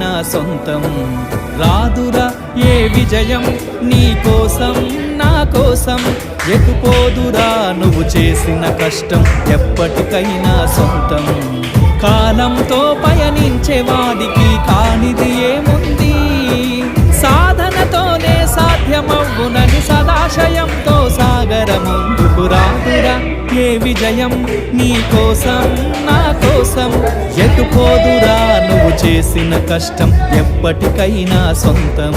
ఎప్పటికైనా సొంతం. రాదురా ఏ విజయం నీ కోసం నా కోసం, ఎటుపోదురా నువ్వు చేసిన కష్టం ఎప్పటికైనా సొంతం. కాలంతో పయనించే వాడికి కానిది ఏముంది, సాధనతోనే సాధ్యమవ్వునని సదాశయంతో సాగర ముందుకు. రాదురా ఏ విజయం నీ కోసం నా కోసం, ఎటుపోదురా నువ్వు చేసిన కష్టం ఎప్పటికైనా సొంతం.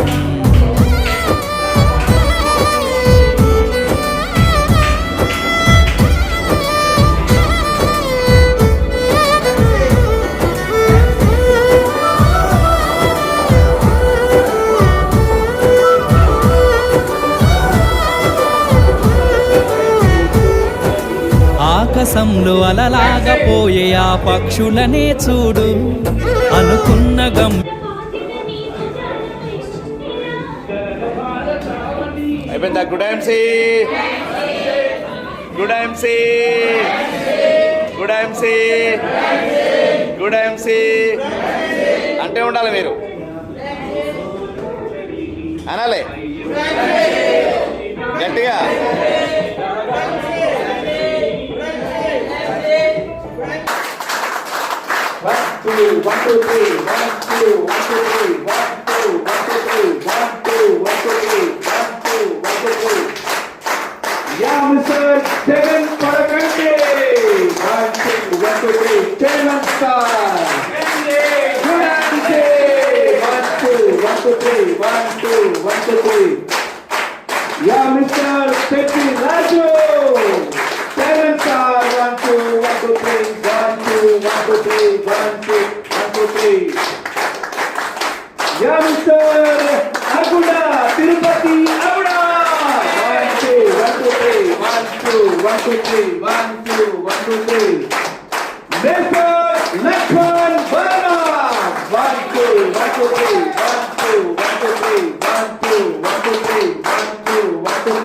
ఆకాశంలో అలలాగా పోయే ఆ పక్షులనే చూడు, అనుకున్న అయిపోయిందా? Good MC, good MC, good MC, good MC అంటే ఉండాలి మీరు, అనాలి గట్టిగా. One, two, three. 1, 2, 1, 2, 3. 1, 2, 1, 2, 3. 1, 2, 1, 2, 3. 1, 2, 1, 2, 3. Yeah, Mr. Devan Parakante. 1, 2, 1, 2, 3. Devan star. Good answer. 1, 2, 1, 2, 3. 1, 2, 1, 2, 3. Yeah, Mr. Sethi Raju. Devan star. 1, 2, 1, 2, 3. 1, 2, 1, 2, 3. 1, 2, 1, 2, 3. Yeah, Mr. Aguna, Tirupati Aguna. 1, 2, 1, 2, 3. 1, 2, 1, 2, 3. 1, 2, 1, 2, 3. Mr. Lakshman Varma. 1, 2, 1, 2, 3. 1,